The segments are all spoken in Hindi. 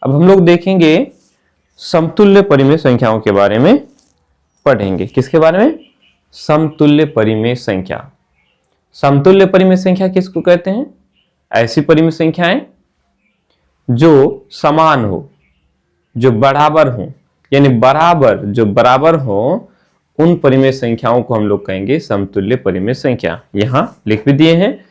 अब हम लोग देखेंगे समतुल्य परिमेय संख्याओं के बारे में पढ़ेंगे। किसके बारे में? समतुल्य परिमेय संख्या। समतुल्य परिमेय संख्या किसको कहते हैं? ऐसी परिमेय संख्याएं जो समान हो, जो बराबर हो, यानी बराबर, जो बराबर हो, उन परिमेय संख्याओं को हम लोग कहेंगे समतुल्य परिमेय संख्या। यहां लिख भी दिए हैं,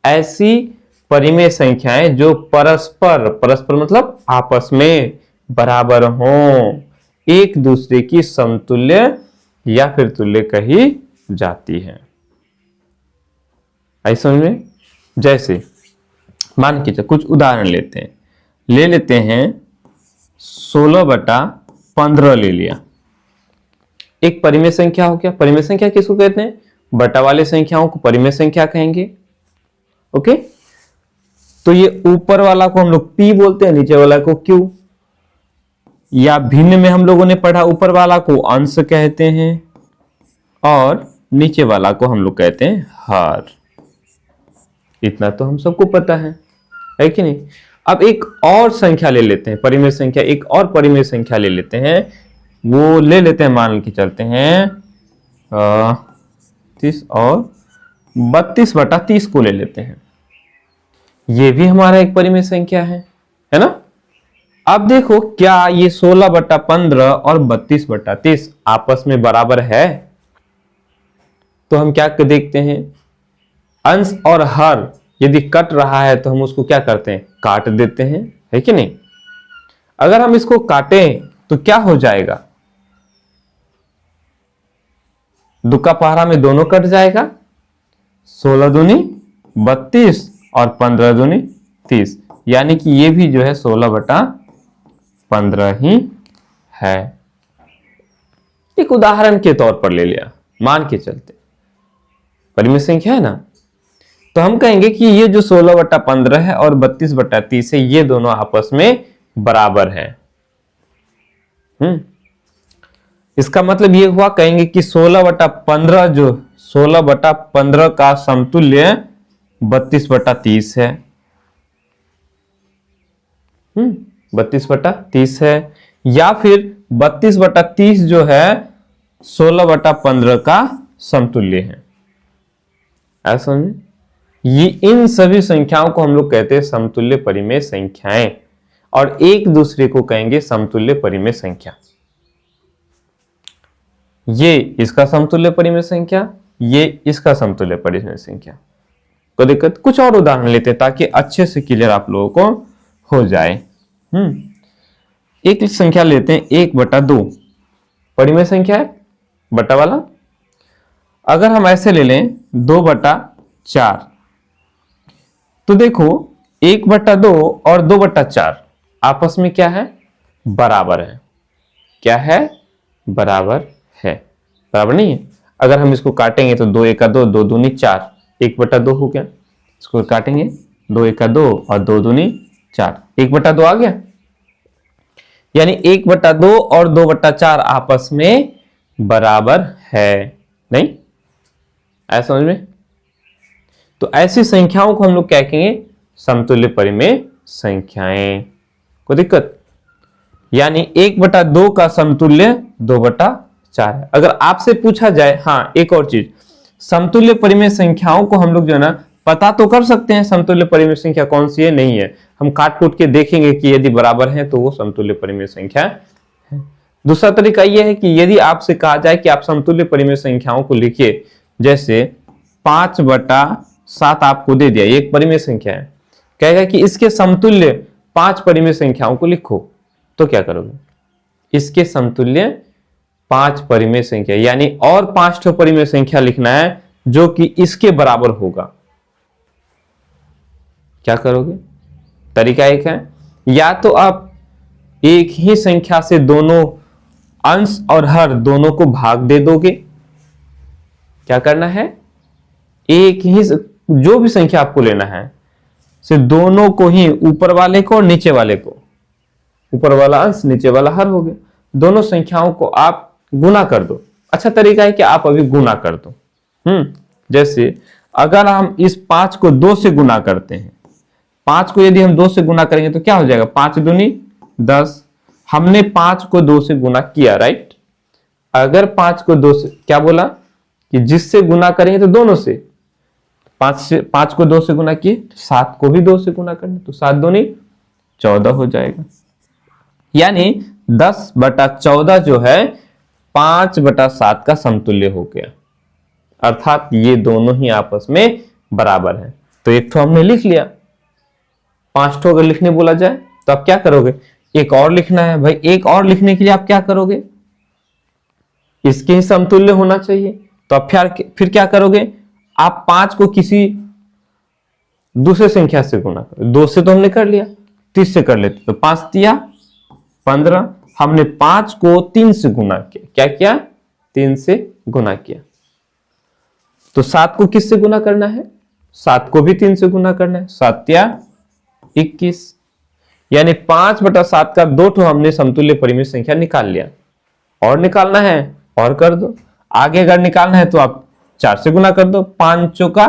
ऐसी परिमेय संख्याएं जो परस्पर, परस्पर मतलब आपस में बराबर हों, एक दूसरे की समतुल्य या फिर तुल्य कही जाती है। आई समझ में? जैसे मान के कुछ उदाहरण लेते हैं। ले लेते हैं 16/15 ले लिया, एक परिमेय संख्या हो गया। परिमेय संख्या किसको कहते हैं? बटा वाले संख्याओं को परिमेय संख्या कहेंगे। ओके, तो ये ऊपर वाला को हम लोग p बोलते हैं, नीचे वाला को q, या भिन्न में हम लोगों ने पढ़ा, ऊपर वाला को अंश कहते हैं और नीचे वाला को हम लोग कहते हैं हर। इतना तो हम सबको पता है कि नहीं? अब एक और संख्या ले लेते हैं, परिमेय संख्या, एक और परिमेय संख्या ले लेते हैं। वो ले लेते हैं, मान के चलते हैं 30 और 32/30 को ले लेते हैं। ये भी हमारा एक परिमेय संख्या है ना? अब देखो, क्या ये 16/15 और 32/30 आपस में बराबर है? तो हम क्या देखते हैं, अंश और हर यदि कट रहा है तो हम उसको क्या करते हैं? काट देते हैं, है कि नहीं? अगर हम इसको काटें तो क्या हो जाएगा? दुक्का पहरा में दोनों कट जाएगा, 16 दूनी 32 और 15 दूनी 30, यानी कि ये भी जो है 16/15 ही है। एक उदाहरण के तौर पर ले लिया, मान के चलते परिमेय संख्या है ना, तो हम कहेंगे कि ये जो 16/15 है और 32/30 है, ये दोनों आपस में बराबर है। इसका मतलब ये हुआ, कहेंगे कि 16/15 जो 16/15 का समतुल्य 32/30 है। 32/30 है, या फिर 32/30 जो है 16/15 का समतुल्य है। ऐसा समझे? ये इन सभी संख्याओं को हम लोग कहते हैं समतुल्य परिमेय संख्याएं, और एक दूसरे को कहेंगे समतुल्य परिमेय संख्या। ये इसका समतुल्य परिमेय संख्या, ये इसका समतुल्य परिमेय संख्या। कोई दिक्कत? कुछ और उदाहरण लेते हैं ताकि अच्छे से क्लियर आप लोगों को हो जाए। एक संख्या लेते हैं 1/2, परिमेय संख्या है, बटा वाला। अगर हम ऐसे ले लें 2/4, तो देखो 1/2 और 2/4 आपस में क्या है? बराबर है। क्या है? बराबर है। बराबर नहीं है? अगर हम इसको काटेंगे तो 2 1 2, 2 दूनी 4, 1/2 हो गया। इसको काटेंगे 2 1 2 और 2 दूनी 4, 1/2 आ गया। यानी 1/2 और 2/4 आपस में बराबर है, नहीं? ऐसा समझ में? तो ऐसी संख्याओं को हम लोग क्या कहेंगे? समतुल्य परिमेय संख्याएं। कोई दिक्कत? यानी 1/2 का समतुल्य 2/4 है। अगर आपसे पूछा जाए, हाँ एक और चीज, समतुल्य परिमेय संख्याओं को हम लोग जो है ना पता तो कर सकते हैं समतुल्य परिमेय संख्या कौन सी है, नहीं है। हम काट कूट के देखेंगे कि यदि बराबर है तो वो समतुल्य परिमेय संख्या है। दूसरा तरीका यह है कि यदि आपसे कहा जाए कि आप समतुल्य परिमेय संख्याओं को लिखिए, जैसे 5/7 आपको दे दिया, एक परिमेय संख्या है, कहेगा कि इसके समतुल्य 5 परिमेय संख्याओं को लिखो, तो क्या करोगे? इसके समतुल्य 5 परिमेय संख्या, यानी और 5 परिमेय संख्या लिखना है जो कि इसके बराबर होगा। क्या करोगे? तरीका एक है, या तो आप एक ही संख्या से दोनों अंश और हर दोनों को भाग दे दोगे। क्या करना है? एक ही जो भी संख्या आपको लेना है से दोनों को ही, ऊपर वाले को और नीचे वाले को, ऊपर वाला अंश नीचे वाला हर हो गया, दोनों संख्याओं को आप गुना कर दो। अच्छा तरीका है कि आप अभी गुना कर दो। जैसे अगर हम इस 5 को 2 से गुना करते हैं, 5 को यदि हम 2 से गुना करेंगे तो क्या हो जाएगा? 5 दूनी 10। हमने 5 को 2 से गुना किया, राइट। अगर 5 को 2 से, क्या बोला कि जिससे गुना करेंगे तो दोनों से, 5 को 2 से गुना किए, 7 को भी 2 से गुना करना, तो 7 दूनी 14 हो जाएगा। यानी 10/14 जो है 5/7 का समतुल्य हो गया, अर्थात ये दोनों ही आपस में बराबर है। तो एक तो हमने लिख लिया, 5 अगर लिखने बोला जाए तो आप क्या करोगे, एक और लिखना है भाई। एक और लिखने के लिए आप क्या करोगे, इसके ही समतुल्य होना चाहिए, तो आप फिर क्या करोगे, आप 5 को किसी दूसरे संख्या से गुना करो। 2 से तो हमने कर लिया, 30 से कर लेते, तो 5 तिया 15। हमने 5 को 3 से गुना किया, क्या किया, 3 से गुना किया। तो 7 को किस से गुना करना है, 7 को भी 3 से गुना करना है, 7 तिया 21। यानी 5/7 का 2 ठो हमने समतुल्य परिमेय संख्या निकाल लिया। और निकालना है और कर दो, आगे अगर निकालना है तो आप 4 से गुना कर दो, 5 चौका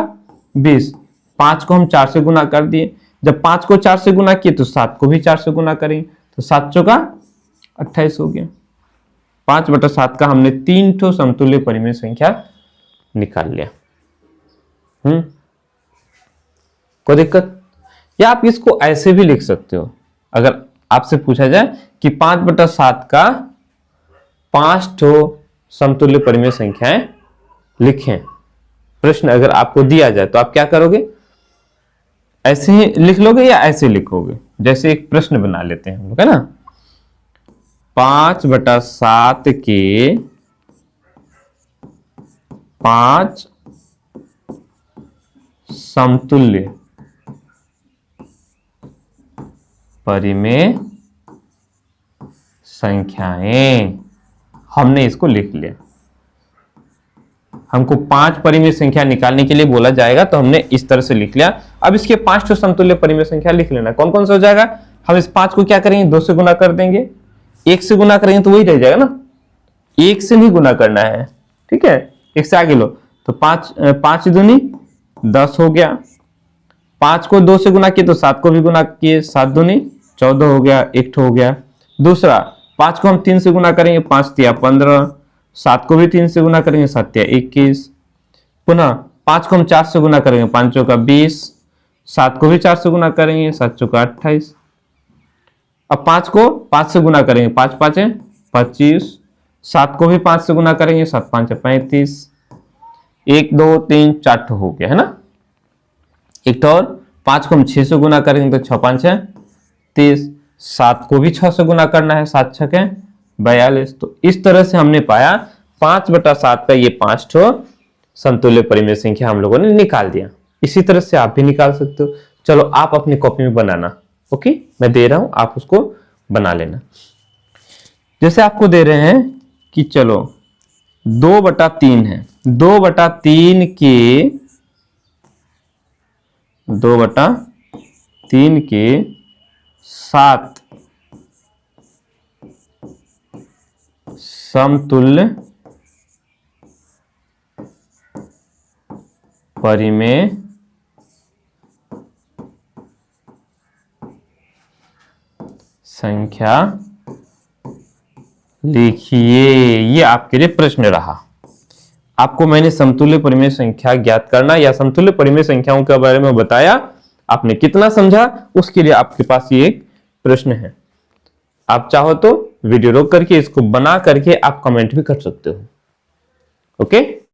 20। 5 को हम 4 से गुना कर दिए, जब 5 को 4 से गुना किए तो 7 को भी 4 से गुना करेंगे, तो 7 चौका 28 हो गया। 5/7 का हमने 3 ठो समतुल्य परिमेय संख्या निकाल लिया। कोई दिक्कत? या आप इसको ऐसे भी लिख सकते हो, अगर आपसे पूछा जाए कि 5/7 का 5 ठो समतुल्य परिमेय संख्याएं लिखें, प्रश्न अगर आपको दिया जाए तो आप क्या करोगे, ऐसे ही लिख लोगे या ऐसे लिखोगे? जैसे एक प्रश्न बना लेते हैं हम लोग, है ना। 5/7 के 5 समतुल्य परिमेय संख्याएं, हमने इसको लिख लिया। हमको 5 परिमेय संख्या निकालने के लिए बोला जाएगा तो हमने इस तरह से लिख लिया। अब इसके 5 तो समतुल्य परिमेय संख्या लिख लेना। कौन कौन सा हो जाएगा, हम इस 5 को क्या करेंगे, 2 से गुना कर देंगे। 1 से गुना करेंगे तो वही रह जाएगा ना, 1 से नहीं गुना करना है, ठीक है, 1 से आगे लो। तो 5 दूनी 10 हो गया। 5 को 2 से गुना किए तो 7 को भी गुना किए, 7 दूनी 14 हो गया, एक ठो हो गया। दूसरा, 5 को हम 3 से गुना करेंगे, 5 तिया 15। 7 को भी 3 से गुना करेंगे, 7 तिया 21। पुनः 5 को हम 4 से गुना करेंगे, 5 चौका 20। 7 को भी 4 से गुना करेंगे, 7 चौका 28। अब 5 को 5 से गुना करेंगे, 5 5 25। 7 को भी 5 से गुना करेंगे, 7 5 35। 1 2 3 4 हो गया, है ना। एक तो और 5 को हम 6 से गुना करेंगे तो 6 5 30। 7 को भी 6 से गुना करना है, 7 6 42। तो इस तरह से हमने पाया 5/7 का ये 5 ठो समतुल्य परिमेय संख्या हम लोगों ने निकाल दिया। इसी तरह से आप भी निकाल सकते हो। चलो आप अपनी कॉपी में बनाना, ओके, मैं दे रहा हूं, आप उसको बना लेना। जैसे आपको दे रहे हैं कि चलो 2/3 है, 2/3 के 7 समतुल्य परिमेय संख्या लिखिए। ये आपके लिए प्रश्न रहा। आपको मैंने समतुल्य परिमेय संख्या ज्ञात करना या समतुल्य परिमेय संख्याओं के बारे में बताया, आपने कितना समझा उसके लिए आपके पास ये एक प्रश्न है। आप चाहो तो वीडियो रोक करके इसको बना करके आप कमेंट भी कर सकते हो, ओके।